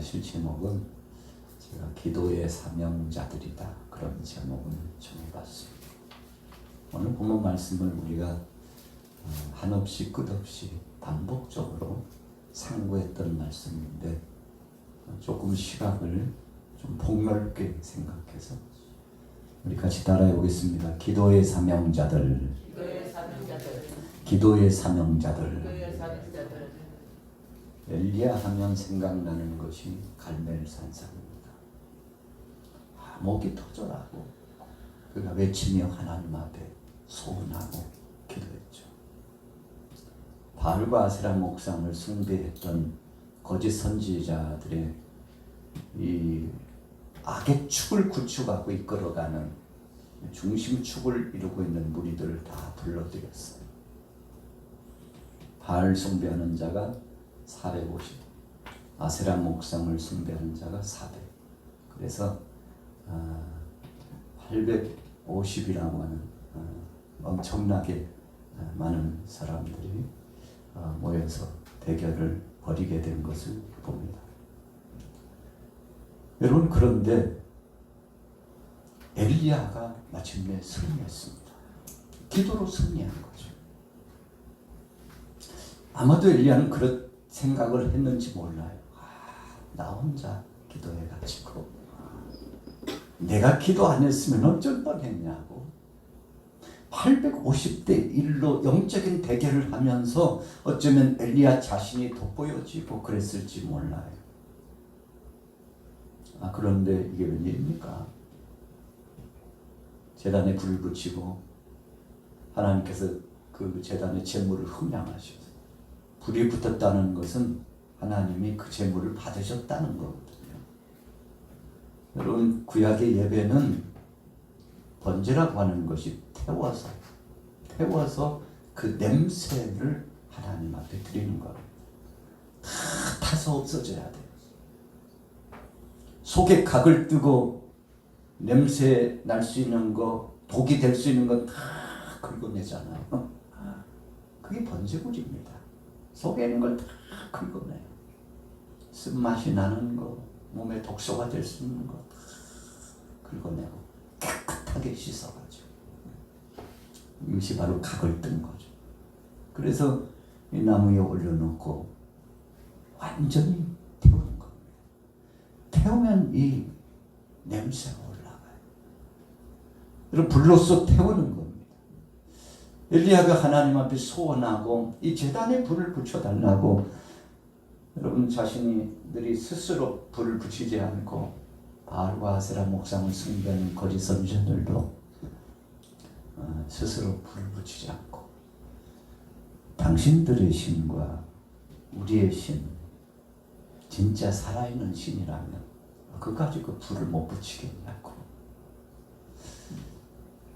하실 제목은 제가 기도의 사명자들이다, 그런 제목을 정해봤습니다. 오늘 본문 말씀을 우리가 한없이 끝없이 반복적으로 상고했던 말씀인데 조금 시각을 좀 폭넓게 생각해서 우리 같이 따라해 보겠습니다. 기도의 사명자들, 기도의 사명자들. 엘리야 하면 생각나는 것이 갈멜산상입니다. 목이 터져라고 그가 외치며 하나님 앞에 소원하고 기도했죠. 바알과 아세라 목상을 숭배했던 거짓 선지자들의 이 악의 축을 구축하고 이끌어가는 중심축을 이루고 있는 무리들을 다 불러들였어요. 바알 숭배하는 자가 450, 아세라 목상을 숭배하는 자가 400. 그래서 850이라고 하는 엄청나게 많은 사람들이 모여서 대결을 벌이게 된 것을 봅니다. 여러분, 그런데 엘리야가 마침내 승리했습니다. 기도로 승리한 거죠. 아마도 엘리야는 그런 생각을 했는지 몰라요. 나 혼자 기도해가지고 내가 기도 안 했으면 어쩔 뻔했냐고 850대 1로 영적인 대결을 하면서 어쩌면 엘리야 자신이 돋보여지고 그랬을지 몰라요. 그런데 이게 웬일입니까? 제단에 불을 붙이고 하나님께서 그 제단의 제물을 흠양하셔서 불이 붙었다는 것은 하나님이 그 제물을 받으셨다는 거거든요. 여러분, 구약의 예배는 번제라고 하는 것이 태워서 그 냄새를 하나님 앞에 드리는 거예요. 다 타서 없어져야 돼요. 속에 각을 뜨고 냄새 날 수 있는 거, 독이 될 수 있는 거 다 긁어내잖아요. 그게 번제물입니다. 속에 있는 걸 다 긁어내요. 쓴맛이 나는 거, 몸에 독소가 될 수 있는 거 다 긁어내고 깨끗하게 씻어가지고, 이것이 바로 각을 뜬 거죠. 그래서 이 나무 위에 올려놓고 완전히 태우는 겁니다. 태우면 이 냄새가 올라가요. 여러분, 불로써 태우는 겁니다. 엘리야가 하나님 앞에 소원하고 이 제단에 불을 붙여달라고, 여러분, 자신들이 스스로 불을 붙이지 않고 바알과 아세라 목상을 숭배하는 거짓 선지자들도 스스로 불을 붙이지 않고 당신들의 신과 우리의 신, 진짜 살아있는 신이라면 그까지 그 불을 못 붙이겠냐고.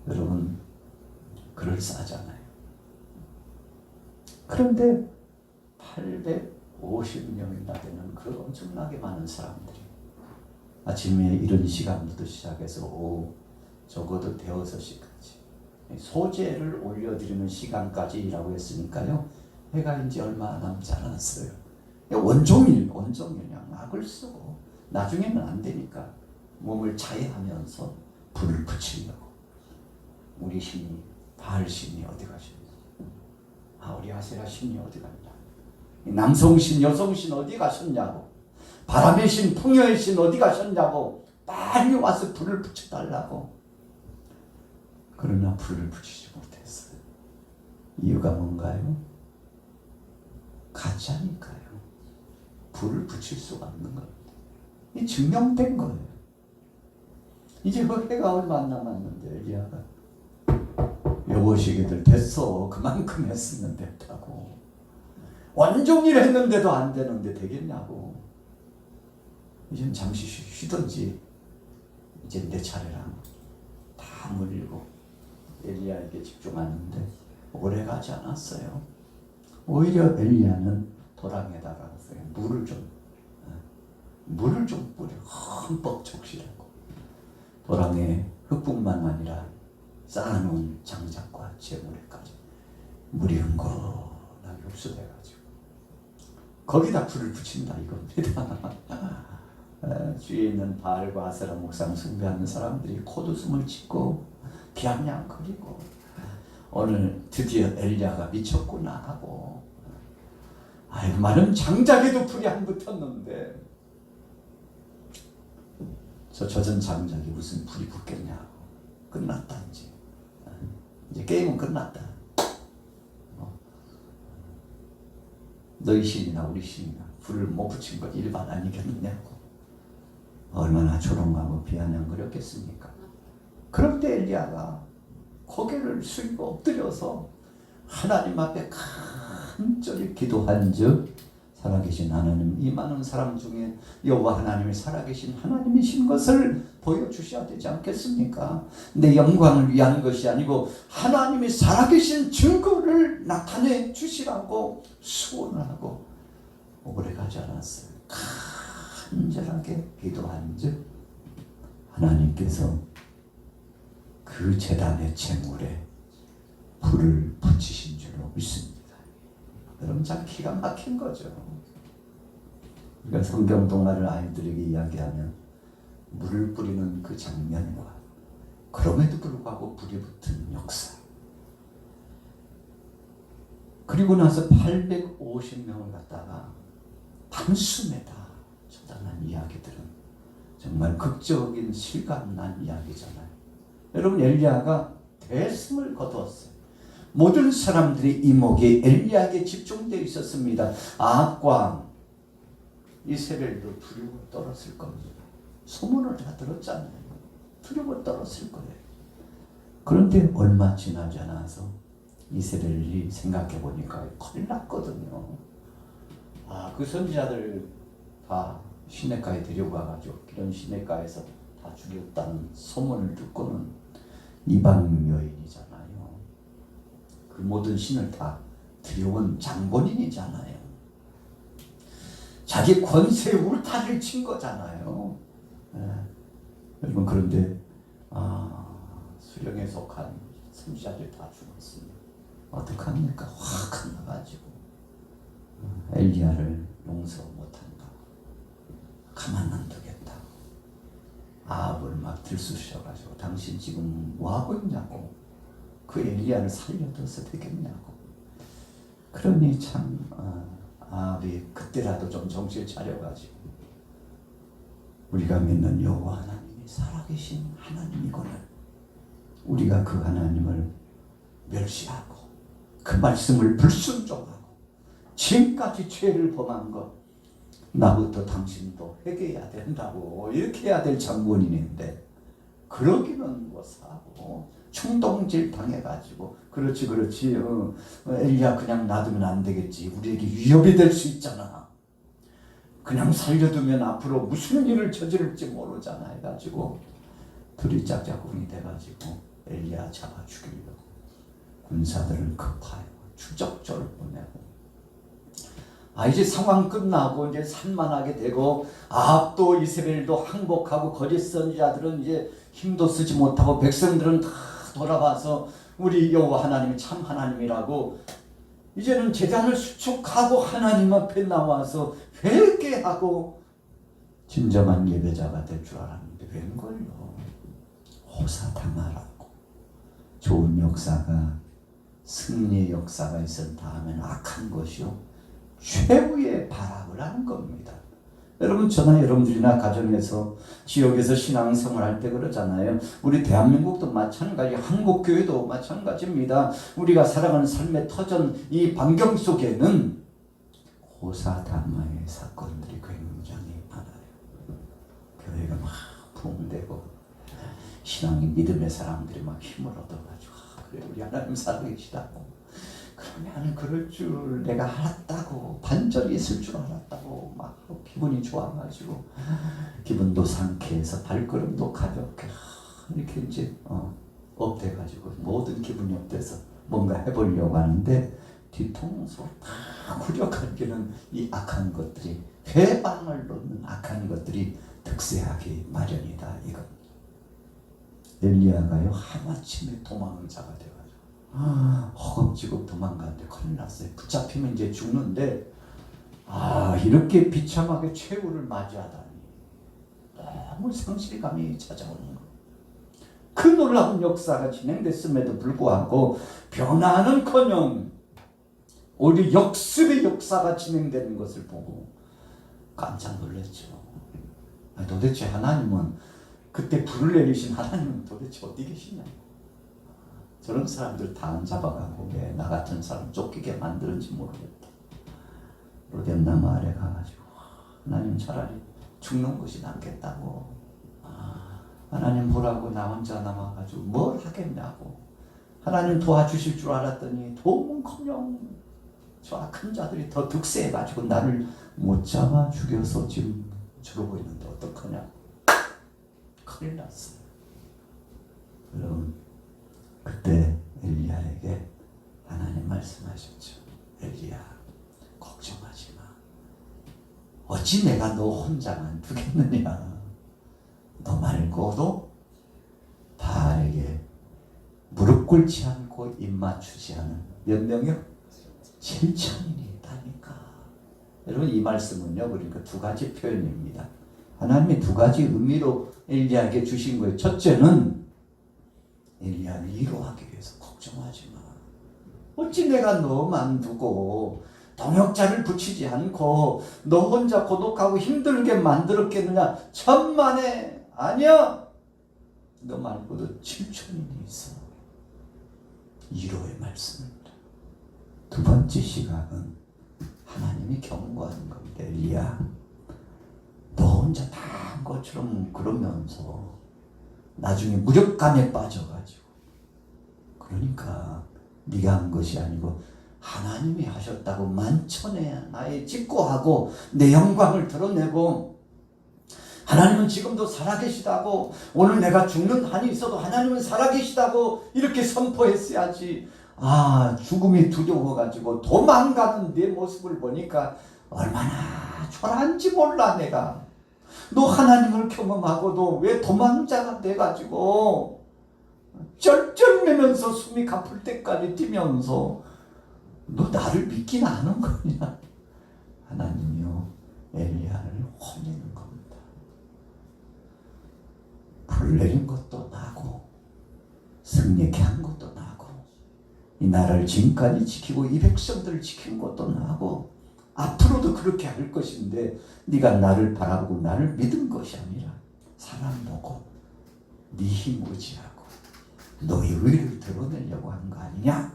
여러분, 그럴싸하잖아요. 그런데 850명이나 되는 그 엄청나게 많은 사람들이 아침에 이른 시간부터 시작해서 오후 적어도 대여섯 시까지 소제를 올려드리는 시간까지라고 했으니까요, 해가 이제 얼마 남지 않았어요. 온종일 그냥 악을 쓰고 나중에는 안 되니까 몸을 자해하면서 불을 붙이려고. 우리 신이, 바알 신이 어디 가셨냐? 우리 아세라 신이 어디 갔냐? 남성 신, 여성 신 어디 가셨냐고, 바람의 신, 풍요의 신 어디 가셨냐고 빨리 와서 불을 붙여달라고. 그러나 불을 붙이지 못했어요. 이유가 뭔가요? 가짜니까요. 불을 붙일 수가 없는 겁니다. 이 증명된 거예요. 이제 그 해가 얼마 안 남았는데 엘리야가 여보시기들 됐어, 그만큼 했으면 됐다고. 온종일 했는데도 안 되는데 되겠냐고. 이젠 잠시 쉬든지, 이제 내 차례라고 다 물리고 엘리야에게 집중하는데 오래 가지 않았어요. 오히려 엘리야는 도랑에다가 물을 좀 뿌려 흠뻑 적시라고. 도랑에 흙뿐만 아니라 쌓아놓은 장작과 재물에까지 물이 흥건하게 흡수돼가지고 거기다 불을 붙인다 이겁니다. 주위에 있는 바알과 아세라 목상 숭배하는 사람들이 콧웃음을 짓고 비아냥거리고 오늘 드디어 엘리야가 미쳤구나 하고 아이고 마른 장작에도 불이 안 붙었는데 저 젖은 장작이 무슨 불이 붙겠냐고. 끝났다 이제 게임은 끝났다. 너희 신이나 우리 신이나 불을 못 붙인 것 일반 아니겠느냐고. 얼마나 조롱하고 비아냥거렸겠습니까. 그럴 때 엘리야가 고개를 숙이고 엎드려서 하나님 앞에 간절히 기도한즉 살아계신 하나님, 이 많은 사람 중에 여호와 하나님이 살아계신 하나님이신 것을 보여주셔야 되지 않겠습니까? 내 영광을 위한 것이 아니고 하나님이 살아계신 증거를 나타내 주시라고 수원을 하고 오래가지 않았어요. 간절하게 기도한즉 하나님께서 그 제단의 제물에 불을 붙이신 줄로 믿습니다. 여러분 참 기가 막힌 거죠. 우리가 성경 동화를 아이들에게 이야기하면 물을 뿌리는 그 장면과 그럼에도 불구하고 불이 붙은 역사, 그리고 나서 850명을 갖다가 단숨에 다 처단한 이야기들은 정말 극적인 실감난 이야기잖아요. 여러분 엘리야가 대승을 거두었어요. 모든 사람들이 이목이 엘리야에게 집중되어 있었습니다. 아합과 이세벨도 두려워 떨었을 겁니다. 소문을 다 들었잖아요. 두려워 떨었을 거예요. 그런데 얼마 지나지 않아서 이세벨이 생각해 보니까 큰일 났거든요. 그 선지자들 다 시냇가에 데려가가지고 이런 시냇가에서 다 죽였다는 소문을 듣고는 이방 여인이잖아요. 그 모든 신을 다 들여온 장본인이잖아요. 자기 권세에 울타리를 친 거잖아요. 여러분 그런데 수령에 속한 선지자들 다 죽었습니다. 어떡합니까? 확 나가지고 엘리야를 용서 못한다. 가만 안 두겠다. 아합을 막 들쑤셔가지고 당신 지금 뭐하고 있냐고. 그 엘리야를 살려둬서 되겠냐고. 그러니 참 아합이 그때라도 좀 정신을 차려가지고 우리가 믿는 여호와 하나님이 살아계신 하나님이거늘 우리가 그 하나님을 멸시하고 그 말씀을 불순종하고 지금까지 죄를 범한 것 나부터 당신도 회개해야 된다고 이렇게 해야 될 장본인인데 그러기는 못하고 충동질 당해가지고 그렇지 엘리야 그냥 놔두면 안 되겠지. 우리에게 위협이 될 수 있잖아. 그냥 살려두면 앞으로 무슨 일을 저지를지 모르잖아 해가지고 둘이 짝짝꿍이 돼가지고 엘리야 잡아 죽이려고 군사들을 급하여 추적조를 보내고 이제 상황 끝나고 이제 산만하게 되고 아합도 이스라엘도 항복하고 거짓 선지자들은 이제 힘도 쓰지 못하고 백성들은 다 돌아와서 우리 여호와 하나님이 참 하나님이라고 이제는 제단을 수축하고 하나님 앞에 나와서 회개하고 진정한 예배자가 될 줄 알았는데 웬걸요. 호사당하라고 좋은 역사가 승리의 역사가 있은 다음에는 악한 것이요 최후의 발악을 하는 겁니다. 여러분 저나 여러분들이나 가정에서 지역에서 신앙생활할 때 그러잖아요. 우리 대한민국도 마찬가지, 한국교회도 마찬가지입니다. 우리가 살아가는 삶의 터전 이 반경 속에는 호사다마의 사건들이 굉장히 많아요. 교회가 막 부흥되고 신앙이 믿음의 사람들이 막 힘을 얻어가지고 그래 우리 하나님 살아계시다고 그러면 그럴 줄 내가 알았다고 반절이 있을 줄 알았다고 막 기분이 좋아가지고 기분도 상쾌해서 발걸음도 가볍게 이렇게 이제 업돼가지고 모든 기분이 업돼서 뭔가 해보려고 하는데 뒤통수 다 굴려가기는 이 악한 것들이 회방을 놓는 악한 것들이 득세하기 마련이다 이겁니다. 엘리야가요 하마침에 도망자가 돼가지고 허겁지겁 도망가는데 큰일 났어요. 붙잡히면 이제 죽는데 이렇게 비참하게 최후를 맞이하다니 너무 상실감이 찾아오는 거. 그 놀라운 역사가 진행됐음에도 불구하고 변화는커녕 오히려 역습의 역사가 진행되는 것을 보고 깜짝 놀랐죠. 도대체 하나님은, 그때 불을 내리신 하나님은 도대체 어디 계시냐. 저런 사람들 다 안 잡아가고 왜 나 같은 사람 쫓기게 만드는지 모르겠다. 로뎀나무 아래 가가지고 하나님 차라리 죽는 것이 낫겠다고. 하나님 보라고 나 혼자 남아가지고 뭘 하겠냐고. 하나님 도와주실 줄 알았더니 도움은커녕 저 악한 자들이 더 득세해가지고 나를 못 잡아 죽여서 지금 저러고 있는데 어떡하냐. 큰일 났어요. 여러분, 그때 엘리야에게 하나님 말씀하셨죠. 엘리야, 걱정하지 마. 어찌 내가 너 혼자만 두겠느냐. 너 말고도 바알에게 무릎 꿇지 않고 입 맞추지 않은 몇 명이요? 7천인이 있다니까. 여러분, 이 말씀은요, 그러니까 두 가지 표현입니다. 하나님이 두 가지 의미로 엘리야에게 주신 거예요. 첫째는 엘리야를 위로하기 위해서 걱정하지 마. 어찌 내가 너만 두고 동역자를 붙이지 않고 너 혼자 고독하고 힘들게 만들었겠느냐. 천만에 아니야. 너 말고도 7천인이 있어. 위로의 말씀입니다. 두 번째 시각은 하나님이 경고하는 겁니다. 엘리야, 너 혼자 다 한 것처럼 그러면서 나중에 무력감에 빠져가지고, 그러니까 네가 한 것이 아니고 하나님이 하셨다고 만천에 나의 직고하고 내 영광을 드러내고, 하나님은 지금도 살아계시다고, 오늘 내가 죽는 한이 있어도 하나님은 살아계시다고 이렇게 선포했어야지. 죽음이 두려워가지고 도망가는 내 모습을 보니까 얼마나 초라한지 몰라. 내가 너 하나님을 경험하고도 왜 도망자가 돼가지고 쩔쩔매면서 숨이 가쁠 때까지 뛰면서 너 나를 믿긴 아는 거냐. 하나님이요, 엘리야를 혼내는 겁니다. 불 내린 것도 나고 승리케 한 것도 나고 이 나라를 지금까지 지키고 이 백성들을 지킨 것도 나고 앞으로도 그렇게 할 것인데, 네가 나를 바라보고 나를 믿은 것이 아니라 사람 보고 네 힘 의지하고 너의 의를 드러내려고 한 거 아니냐.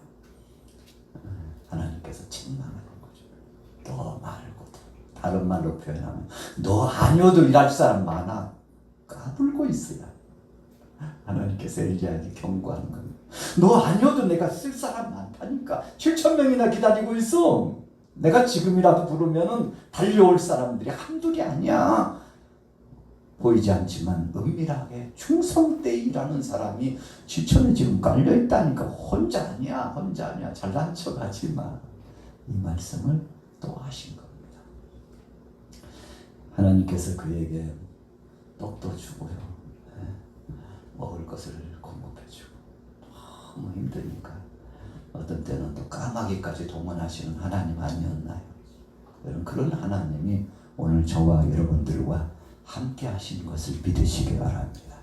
하나님께서 책망하는 거죠. 너 말고도, 다른 말로 표현하면 너 아니어도 일할 사람 많아. 까불고 있어야 하나님께서 엘리야에게 경고하는 겁니다. 너 아니어도 내가 쓸 사람 많다니까. 7,000명이나 기다리고 있어. 내가 지금이라도 부르면은 달려올 사람들이 한둘이 아니야. 보이지 않지만 은밀하게 충성되게 일하는 사람이 7천에 지금 깔려있다니까. 혼자 아니야. 혼자 아니야. 잘난 척하지 마. 이 말씀을 또 하신 겁니다. 하나님께서 그에게 떡도 주고요, 먹을 것을 공급해주고, 너무 힘드니까 어떤 때는 또 까마귀까지 동원하시는 하나님 아니었나요? 여러분, 그런 하나님이 오늘 저와 여러분들과 함께 하신 것을 믿으시기 바랍니다.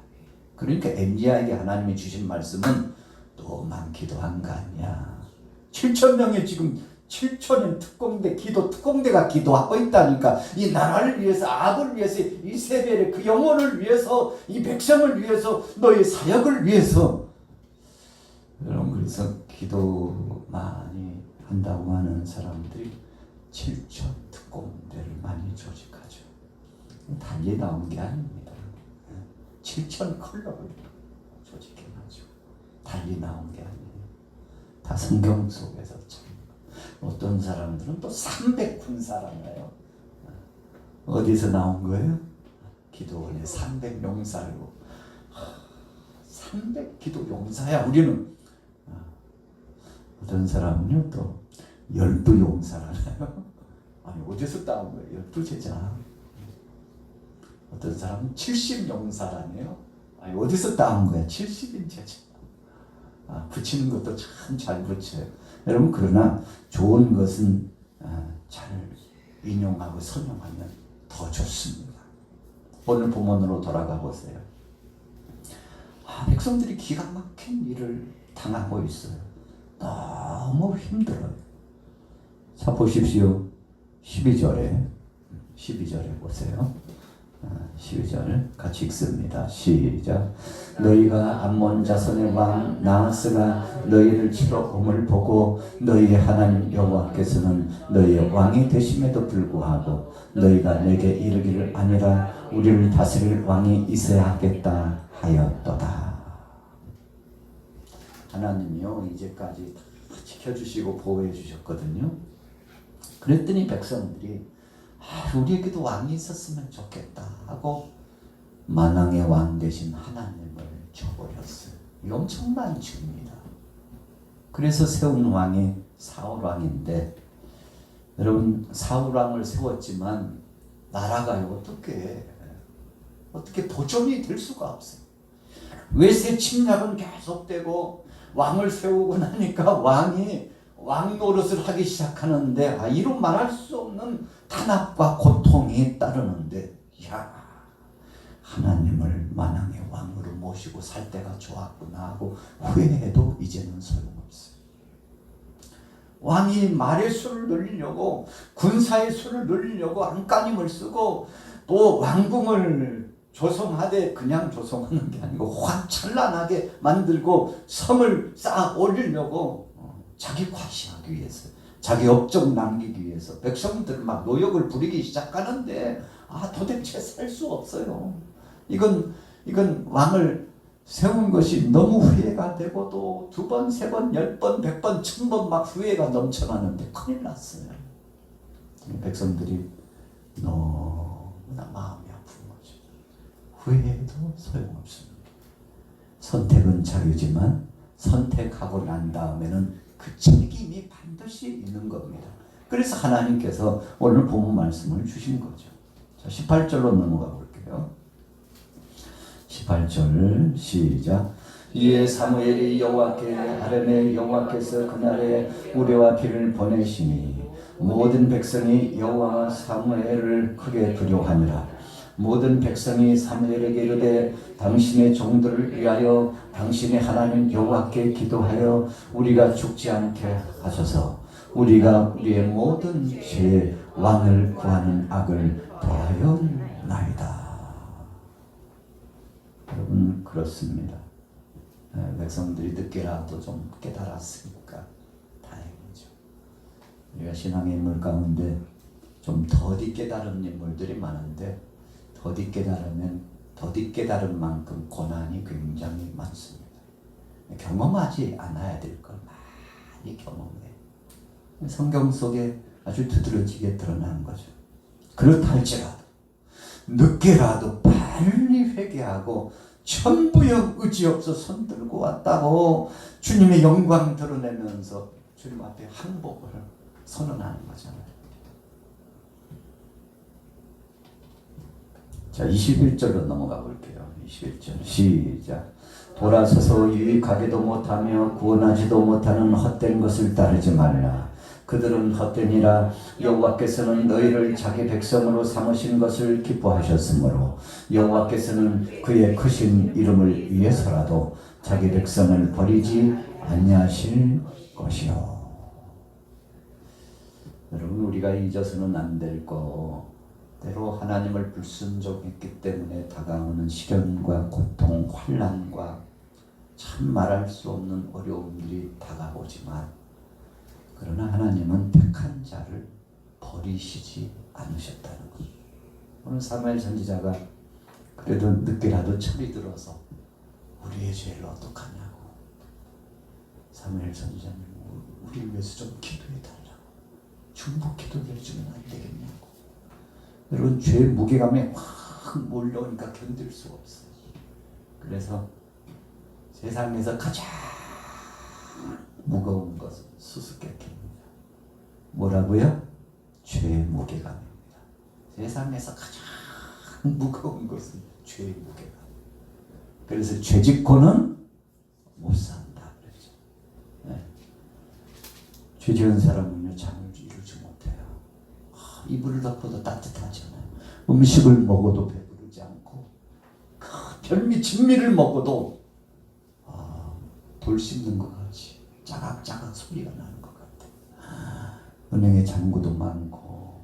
그러니까 엘리야에게 하나님이 주신 말씀은 너만 기도한 거 아니야. 7,000명의 지금 7천인 특공대가 기도하고 있다니까. 이 나라를 위해서, 악을 위해서, 이세벨의 그 영혼을 위해서, 이 백성을 위해서, 너의 사역을 위해서. 여러분, 그래서 기도 많이 한다고 하는 사람들이 7천 특공대를 많이 조직하죠. 달리 나온 게 아닙니다. 7천 클럽을 조직해가지고 달리 나온 게 아니에요. 다 성경 속에서 참. 어떤 사람들은 또 300군사라나요. 어디서 나온 거예요? 기도원의 300용사로. 300 기도 용사야 우리는. 어떤 사람은요 또 12용사라나요. 아니 어디서 따온 거예요? 12제자. 어떤 사람은 70용사라네요. 아니 어디서 따온 거야? 70인 제자. 붙이는 것도 참 잘 붙여요. 여러분, 그러나 좋은 것은 잘 인용하고 선용하면 더 좋습니다. 오늘 본문으로 돌아가 보세요. 백성들이 기가 막힌 일을 당하고 있어요. 너무 힘들어요. 자, 보십시오. 12절에 보세요. 12절 같이 읽습니다. 시작. 너희가 암몬 자손의 왕 나하스가 너희를 치러 om을 보고 너희의 하나님 여호와께서는 너희의 왕이 되심에도 불구하고 너희가 내게 이르기를 아니라 우리를 다스릴 왕이 있어야 하겠다 하였도다. 하나님이요 이제까지 다 지켜주시고 보호해 주셨거든요. 그랬더니 백성들이 우리에게도 왕이 있었으면 좋겠다 하고 만왕의 왕 되신 하나님을 저버렸어요. 이 엄청난 죄입니다. 그래서 세운 왕이 사울왕인데, 여러분 사울왕을 세웠지만 나라가요 어떻게 보존이 될 수가 없어요. 외세 침략은 계속되고 왕을 세우고 나니까 왕 노릇을 하기 시작하는데 이로 말할 수 없는 탄압과 고통이 따르는데, 하나님을 만왕의 왕으로 모시고 살 때가 좋았구나 하고 후회해도 이제는 소용없어요. 왕이 말의 수를 늘리려고, 군사의 수를 늘리려고 안간힘을 쓰고, 또 왕궁을 조성하되 그냥 조성하는 게 아니고 확 찬란하게 만들고 성을 쌓아 올리려고 자기 과시하기 위해서, 자기 업적 남기기 위해서 백성들 막 노역을 부리기 시작하는데 도대체 살 수 없어요. 이건 왕을 세운 것이 너무 후회가 되고, 또 2번, 3번, 10번, 100번, 1000번 막 후회가 넘쳐나는데 큰일 났어요. 백성들이 너무나 마음이 아픈 거죠. 후회해도 소용없습니다. 선택은 자유지만 선택하고 난 다음에는 그 책임이 반드시 있는 겁니다. 그래서 하나님께서 오늘 본문 말씀을 주신 거죠. 자, 18절로 넘어가 볼게요. 18절 시작. 이에 사무엘이 여호와께 아뢰매 여호와께서 그날에 우레와 비를 보내시니 모든 백성이 여호와 사무엘을 크게 두려워하니라. 모든 백성이 사무엘에게 이르되 당신의 종들을 위하여 당신의 하나님 여호와께 기도하여 우리가 죽지 않게 하소서. 우리가 우리의 모든 죄의 왕을 구하는 악을 더하였나이다. 여러분 그렇습니다. 백성들이 늦게라도 좀 깨달았으니까 다행이죠. 우리가 신앙의 인물 가운데 좀 더디 깨달은 인물들이 많은데, 더디 깨달으면 더디 깨달은 만큼 고난이 굉장히 많습니다. 경험하지 않아야 될 걸 많이 경험해. 성경 속에 아주 두드러지게 드러난 거죠. 그렇다 할지라도 늦게라도 빨리 회개하고 천부여 의지 없어 손 들고 왔다고 주님의 영광 드러내면서 주님 앞에 항복을 선언하는 거잖아요. 자, 21절로 넘어가 볼게요. 21절 시작. 돌아서서 유익하기도 못하며 구원하지도 못하는 헛된 것을 따르지 말라. 그들은 헛되니라. 여호와께서는 너희를 자기 백성으로 삼으신 것을 기뻐하셨으므로 여호와께서는 그의 크신 이름을 위해서라도 자기 백성을 버리지 아니하실 것이요. 여러분 우리가 잊어서는 안 될 거, 때로 하나님을 불순종했기 때문에 다가오는 시련과 고통, 환난과 참 말할 수 없는 어려움들이 다가오지만, 그러나 하나님은 택한 자를 버리시지 않으셨다는 것. 오늘 사무엘 선지자가 그래도 늦게라도 철이 들어서 우리의 죄를 어떡하냐고, 사무엘 선지자님 우리를 위해서 좀 기도해달라고, 중보 기도를 해주면 안 되겠냐고. 여러분 죄의 무게감이 확 몰려오니까 견딜 수가 없어요. 그래서 세상에서 가장 무거운 것은 수수께끼입니다. 뭐라고요? 죄의 무게감입니다. 세상에서 가장 무거운 것은 죄의 무게감. 그래서 죄 짓고는 못 산다 그랬죠. 네. 죄 지은 사람은요 잠을 이루지 못해요. 이불을 덮어도 따뜻하잖아요. 음식을 먹어도 배부르지 않고 별미 진미를 먹어도 돌 씹는 것 같이 짜각짜각 소리가 나는 것 같아. 은행에 잔고도 많고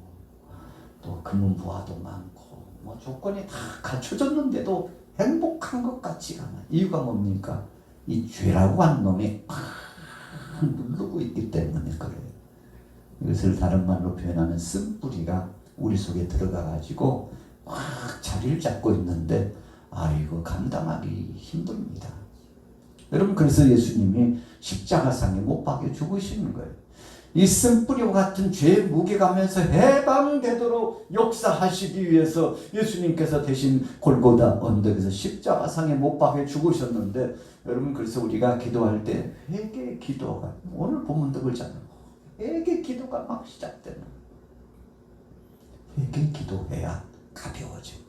또 금은 부하도 많고 뭐 조건이 다 갖춰졌는데도 행복한 것 같지가 않아. 이유가 뭡니까? 이 죄라고 하는 놈이 꽉 누르고 있기 때문에 그래요. 이것을 다른 말로 표현하면 쓴뿌리가 우리 속에 들어가 가지고 꽉 자리를 잡고 있는데 아이고 감당하기 힘듭니다. 여러분 그래서 예수님이 십자가상에 못 박혀 죽으시는 거예요. 이 쓴뿌리와 같은 죄의 무게감에서 해방되도록 역사하시기 위해서 예수님께서 대신 골고다 언덕에서 십자가상에 못 박혀 죽으셨는데 여러분 그래서 우리가 기도할 때 회개 기도가 오늘 본문도 그렇잖아요. 회개 기도가 막 시작되는 회개 기도해야 가벼워져.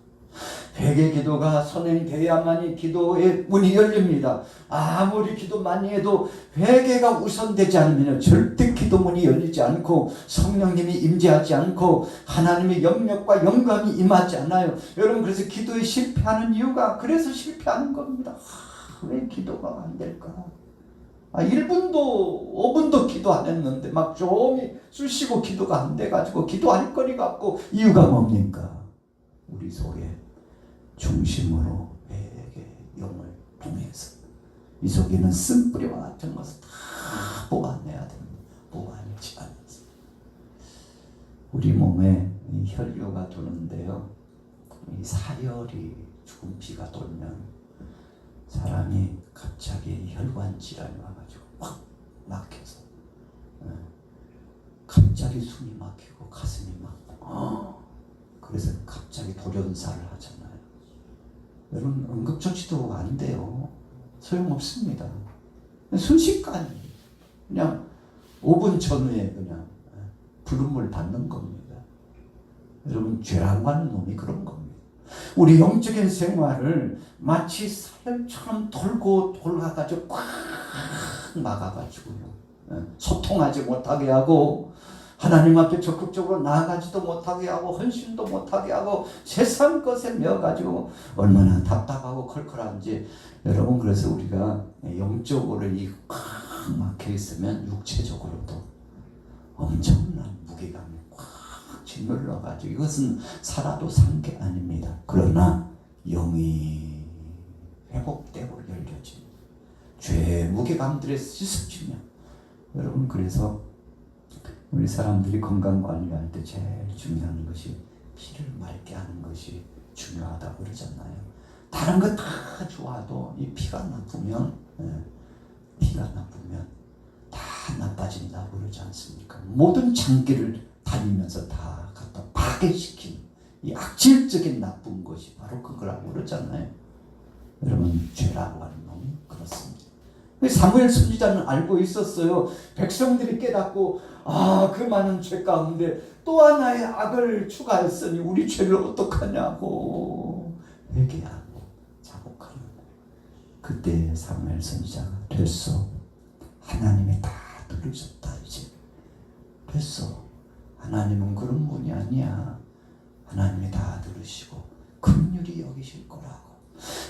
회개 기도가 선행돼야만이 기도의 문이 열립니다. 아무리 기도 많이 해도 회개가 우선되지 않으면 절대 기도문이 열리지 않고 성령님이 임재하지 않고 하나님의 영역과 영감이 임하지 않아요. 여러분 그래서 기도에 실패하는 이유가 그래서 실패하는 겁니다. 왜 기도가 안 될까? 1분도 5분도 기도 안 했는데 막 종일 쑤시고 기도가 안 돼가지고 기도할 거리가 없고 이유가 뭡니까? 우리 속에 중심으로 회개 영을 통해서 이 속에는 쓴뿌리와 같은 것을 다 뽑아내야 됩니다. 뽑아내지 않아서 우리 몸에 이 혈류가 도는데요. 이 사열이 죽은 피가 돌면 사람이 갑자기 혈관 질환이 와가지고 확 막혀서 갑자기 숨이 막히고 가슴이 막히고 그래서 갑자기 돌연사를 하잖아요. 여러분 응급조치도 안 돼요. 소용없습니다. 순식간에 그냥 5분 전후에 그냥 부름을 받는 겁니다. 여러분 죄라고 하는 놈이 그런 겁니다. 우리 영적인 생활을 마치 사혈처럼 돌고 돌아가지고 꽉 막아가지고요. 소통하지 못하게 하고 하나님 앞에 적극적으로 나아가지도 못하게 하고 헌신도 못하게 하고 세상 것에 매어가지고 얼마나 답답하고 컬컬한지 여러분 그래서 우리가 영적으로 이 꽉 막혀있으면 육체적으로도 엄청난 무게감이 꽉 짓눌러가지고 이것은 살아도 산 게 아닙니다. 그러나 영이 회복되고 열려집니다. 죄의 무게감들에 씻어지면 여러분 그래서 우리 사람들이 건강관리할 때 제일 중요한 것이 피를 맑게 하는 것이 중요하다고 그러잖아요. 다른 거 다 좋아도 이 피가 나쁘면 다 나빠진다고 그러지 않습니까? 모든 장기를 다니면서 다 갖다 파괴시킨 이 악질적인 나쁜 것이 바로 그거라고 그러잖아요. 여러분 죄라고 하는 놈이 그렇습니다. 사무엘 선지자는 알고 있었어요. 백성들이 깨닫고 그 많은 죄 가운데 또 하나의 악을 추가했으니 우리 죄를 어떡하냐고 회개하고 자복하는 거예요. 그때 사무엘 선지자가 됐어. 하나님이 다 들으셨다. 이제 됐어. 하나님은 그런 분이 아니야. 하나님이 다 들으시고 긍휼히 여기실 거라고.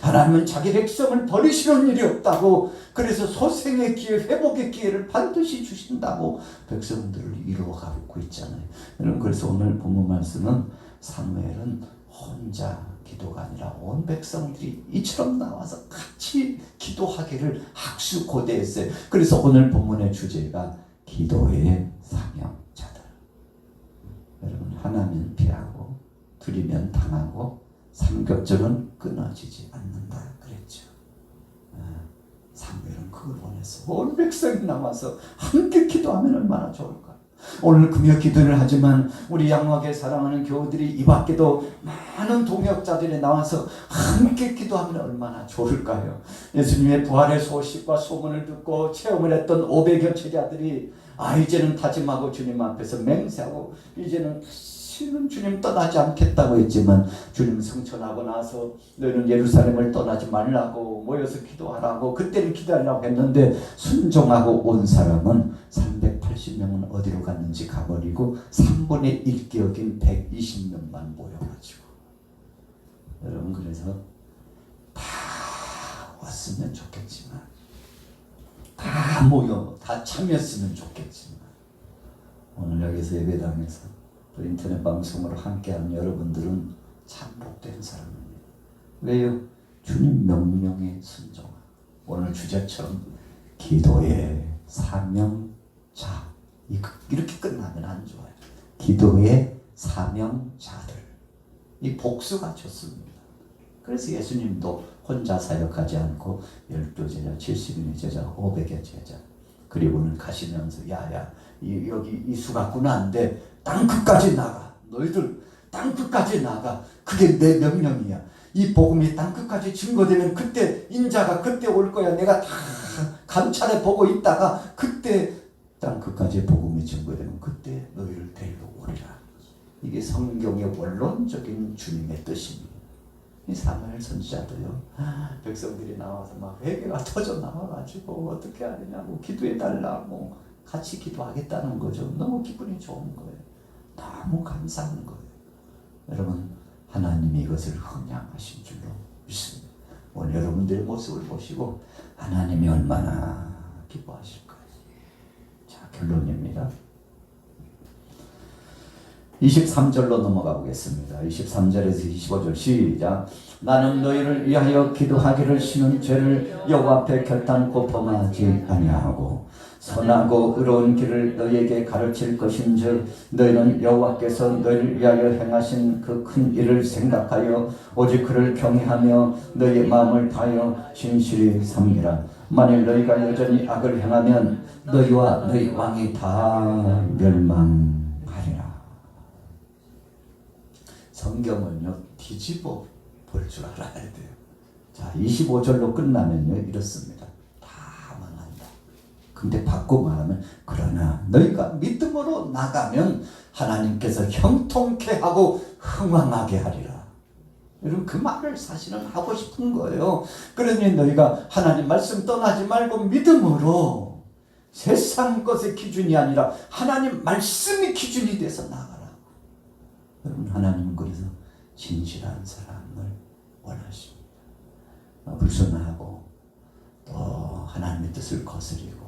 하나님은 자기 백성을 버리시는 일이 없다고. 그래서 소생의 기회, 회복의 기회를 반드시 주신다고 백성들을 이루어가고 있잖아요. 여러분 그래서 오늘 본문 말씀은 사무엘은 혼자 기도가 아니라 온 백성들이 이처럼 나와서 같이 기도하기를 학수고대했어요. 그래서 오늘 본문의 주제가 기도의 사명자들. 여러분 하나면 피하고 둘이면 당하고 삼겹절은 끊어지지 않는다 그랬죠. 사무엘은 그걸 원했어. 온 백성이 나와서 함께 기도하면 얼마나 좋을까. 오늘 금요 기도를 하지만 우리 양막에 사랑하는 교우들이 이 밖에도 많은 동역자들이 나와서 함께 기도하면 얼마나 좋을까요. 예수님의 부활의 소식과 소문을 듣고 체험을 했던 500여 제자들이 이제는 다짐하고 주님 앞에서 맹세하고 이제는 다시는 주님 떠나지 않겠다고 했지만 주님 승천하고 나서 너희는 예루살렘을 떠나지 말라고 모여서 기도하라고 그때는 기다리라고 했는데 순종하고 온 사람은 380명은 어디로 갔는지 가버리고 3분의 1 격인 120명만 모여가지고 여러분 그래서 다 왔으면 좋겠지만, 다 모여 다 참여했으면 좋겠지만, 오늘 여기서 예배당에서 또 인터넷 방송으로 함께하는 여러분들은 참 복된 사람입니다. 왜요? 주님 명령에 순종하고, 오늘 주제처럼 기도의 사명자, 이렇게 끝나면 안 좋아요. 기도의 사명자들, 이 복수가 좋습니다. 그래서 예수님도 혼자 사역하지 않고 12제자, 70인의 제자, 500의 제자, 그리고는 가시면서 야야 여기 이 수갖고는 안 돼. 땅 끝까지 나가. 너희들 땅 끝까지 나가. 그게 내 명령이야. 이 복음이 땅 끝까지 증거되면 그때 인자가 그때 올 거야. 내가 다 감찰해 보고 있다가 그때 땅 끝까지 복음이 증거되면 그때 너희를 데리러 오리라. 이게 성경의 원론적인 주님의 뜻입니다. 이 사무엘 선지자도요, 백성들이 나와서 막 회개가 터져 나와가지고 어떻게 하느냐고 기도해달라고 같이 기도하겠다는 거죠. 너무 기분이 좋은 거예요. 너무 감사한 거예요. 여러분, 하나님이 이것을 흥량하신 줄로 믿습니다. 오늘 여러분들의 모습을 보시고 하나님이 얼마나 기뻐하실까요? 자, 결론입니다. 23절로 넘어가 보겠습니다. 23절에서 25절 시작. 나는 너희를 위하여 기도하기를 쉬는 죄를 여호와 앞에 결단코 범하지 아니하고 선하고 의로운 길을 너희에게 가르칠 것인즉 너희는 여호와께서 너희를 위하여 행하신 그 큰 일을 생각하여 오직 그를 경외하며 너희의 마음을 다하여 진실히 섬기라. 만일 너희가 여전히 악을 행하면 너희와 너희 왕이 다 멸망하리라. 성경은요, 뒤집어 볼 줄 알아야 돼요. 자, 25절로 끝나면요, 이렇습니다. 다 망한다. 근데 바꿔 말하면, 그러나 너희가 믿음으로 나가면 하나님께서 형통케 하고 흥왕하게 하리라. 여러분, 그 말을 사실은 하고 싶은 거예요. 그러니 너희가 하나님 말씀 떠나지 말고 믿음으로 세상 것의 기준이 아니라 하나님 말씀이 기준이 돼서 나가라. 여러분, 하나님은 그래서 진실한 사람을 원하십니다. 불순하고 또 하나님의 뜻을 거스리고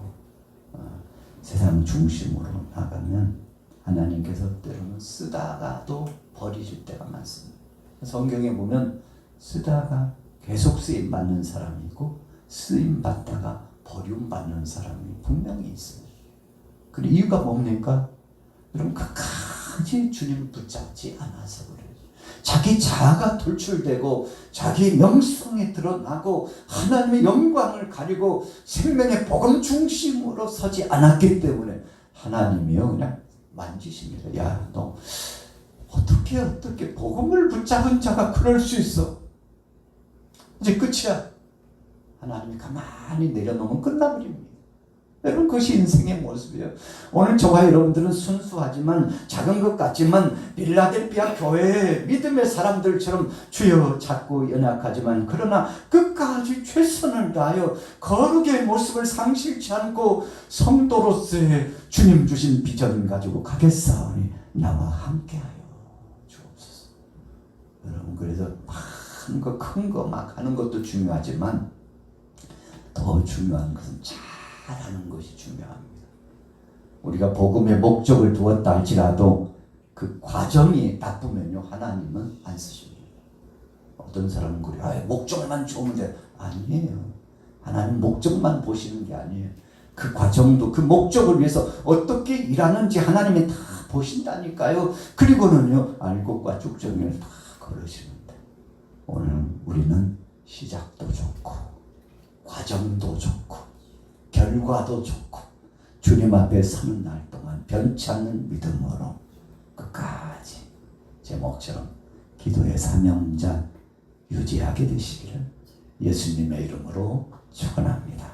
세상 중심으로 나가면 하나님께서 때로는 쓰다가도 버리실 때가 많습니다. 성경에 보면 쓰다가 계속 쓰임받는 사람이 있고 쓰임받다가 버림받는 사람이 분명히 있어요. 그 이유가 뭡니까? 여러분, 끝까지 주님을 붙잡지 않아서 그래요. 자기 자아가 돌출되고 자기 명성이 드러나고 하나님의 영광을 가리고 생명의 복음 중심으로 서지 않았기 때문에 하나님이요 그냥 만지십니다. 야, 너 어떻게 복음을 붙잡은 자가 그럴 수 있어? 이제 끝이야. 하나님이 가만히 내려놓으면 끝나버립니다. 여러분, 그것이 인생의 모습이에요. 오늘 저와 여러분들은 순수하지만 작은 것 같지만 빌라델피아 교회의 믿음의 사람들처럼 주여 작고 연약하지만 그러나 끝까지 최선을 다하여 거룩의 모습을 상실치 않고 성도로서의 주님 주신 비전 가지고 가겠사오니 나와 함께하여 주옵소서. 여러분, 그래서 큰 거 막 하는 것도 중요하지만 더 중요한 것은 잘하는 것이 중요합니다. 우리가 복음의 목적을 두었다 할지라도 그 과정이 나쁘면요 하나님은 안 쓰십니다. 어떤 사람은 그래요. 목적만 좋으면 돼. 아니에요. 하나님 목적만 보시는 게 아니에요. 그 과정도 그 목적을 위해서 어떻게 일하는지 하나님이 다 보신다니까요. 그리고는요 알곡과 쭉정이를 다 걸으시는데 오늘 우리는 시작도 좋고 과정도 좋고 결과도 좋고 주님 앞에 서는 날 동안 변치 않는 믿음으로 끝까지 제목처럼 기도의 사명자 유지하게 되시기를 예수님의 이름으로 축원합니다.